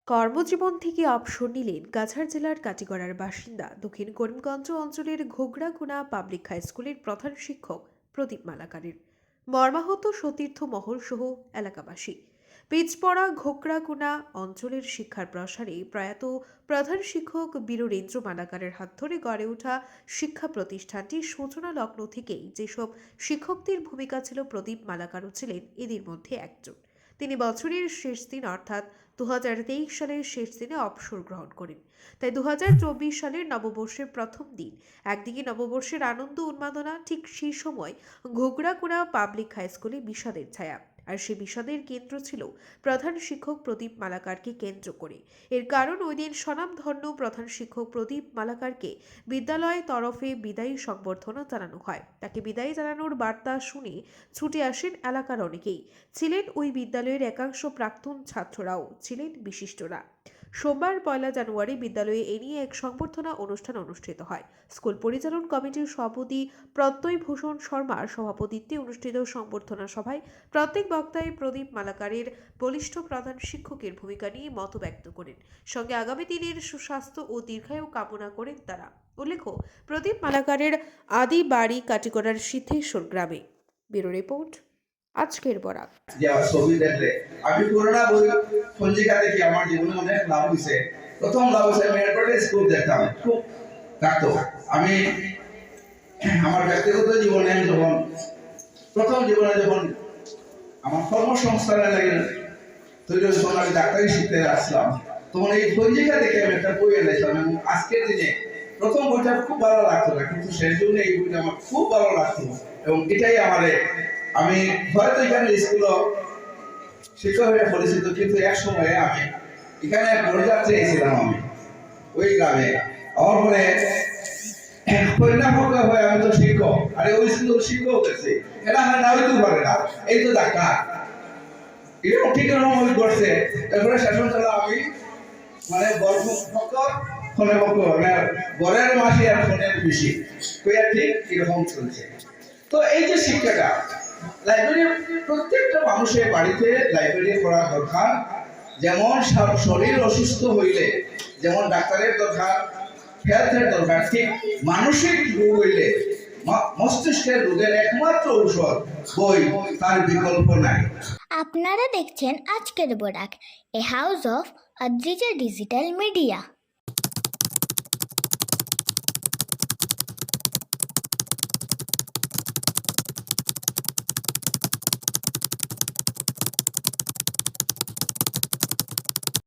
কর্মজীবন থেকে অবসর নিলেন কাছাড় জেলার কাটিগড়ার বাসিন্দা দক্ষিণ করিমগঞ্জ অঞ্চলের ঘোগড়াকুনা পাবলিক হাই স্কুলের প্রধান শিক্ষক প্রদীপ মালাকারের। মর্মাহত সতীর্থ মহল সহ এলাকাবাসী। পিচপড়া ঘোগড়াকুনা অঞ্চলের শিক্ষার প্রসারে প্রয়াত প্রধান শিক্ষক বীরেন্দ্র মালাকারের হাত ধরে গড়ে ওঠা শিক্ষা প্রতিষ্ঠানটির সূচনা লগ্ন থেকেই যেসব শিক্ষকদের ভূমিকা ছিল, প্রদীপ মালাকারও ছিলেন এদের মধ্যে একজন। তিনি বছরের শেষ দিন অর্থাৎ 2023 সালের শেষ দিনে অবসর গ্রহণ করেন। তাই 2024 সালের নববর্ষের প্রথম দিন একদিকে নববর্ষের আনন্দ উন্মাদনা, ঠিক সেই সময় ঘোগড়াকুড়া পাবলিক হাই স্কুলে বিষাদের ছায়া। আর সে বিষাদের কেন্দ্র ছিল প্রধান শিক্ষক প্রদীপ মালাকারকে কেন্দ্র করে। এর কারণ ওই দিন স্বনামধন্য প্রধান শিক্ষক প্রদীপ মালাকারকে বিদ্যালয়ের তরফে বিদায়ী সংবর্ধনা জানানো হয়। তাকে বিদায়ী জানানোর বার্তা শুনে ছুটে আসেন এলাকার অনেকেই। ছিলেন ওই বিদ্যালয়ের একাংশ প্রাক্তন ছাত্ররাও, ছিলেন বিশিষ্টরা। সোমবার 1 জানুয়ারি বিদ্যালয়ে এ নিয়ে এক সংবর্ধনা অনুষ্ঠান অনুষ্ঠিত হয়। স্কুল পরিচালন কমিটির সভাপতি প্রত্যয় ভূষণ শর্মার সভাপতিত্বে অনুষ্ঠিত সংবর্ধনা সভায় প্রত্যেক বক্তায় প্রদীপ মালাকারের বলিষ্ঠ প্রধান শিক্ষকের ভূমিকা নিয়ে মত ব্যক্ত করেন। সঙ্গে আগামী দিনের সুস্বাস্থ্য ও দীর্ঘায়ু কামনা করেন তারা। উল্লেখ্য, প্রদীপ মালাকারের আদি বাড়ি কাটিগড়ার সিদ্ধেশ্বর গ্রামে। ব্যুরো রিপোর্ট, আজকের বরাক। ছবি দেখলে আমি পুরোটা বই পঞ্জিকা দেখি আমার জীবনে অনেক লাভ হয়েছে। প্রথম লাভ হয়েছে আমি এয়ারপোর্টে স্কুল দেখতাম, খুব থাকতো। আমি আমার ব্যক্তিগত জীবনে যখন প্রথম জীবনে যখন আমার কর্মসংস্থানে লাগে তৈরি যখন আমি ডাক্তারি শিখতে আসলাম, তখন এই পঞ্জিকা দেখে আমি একটা বই এনেছিলাম এবং আজকের দিনে প্রথম বইটা খুব ভালো লাগতো না, কিন্তু শেষ দিনে এই বইটা আমার খুব ভালো লাগতো এবং এটাই আমি হয়তো এখানে স্কুলও শিক্ষক হয়ে পরিচিত, কিন্তু এক সময়ে আমি এখানে পরিযাত্রী ছিলাম। আমি ওই গ্রামে আমার পরে পরিণামক হয়ে আমি তো শিক্ষক, আরে ওই স্কুল শিক্ষক হয়েছে, এরা হয় না হইতে পারে না, এই তো ডাক্তার এরকম ঠিক এরকম করছে। এরপরে শাসন চালা আমি মানে গল্প ফোনে পক্ষ গড়ের মাসি আর ফোনের বেশি ঠিক এরকম চলছে। তো এই যে শিক্ষাটা লাইব্রেরি, প্রত্যেকটা মানুষের বাড়িতে লাইব্রেরি করা দরকার। যেমন শরীর অসুস্থ হইলে যেমন ডাক্তারের দরকার, হেলথের দরকার, ঠিক মানসিক রোগ হইলে মস্তিষ্কের রোগের একমাত্র ঔষধ বই, তার বিকল্প নাই। আপনারা দেখছেন আজকের Barak, a house of Adrija digital media.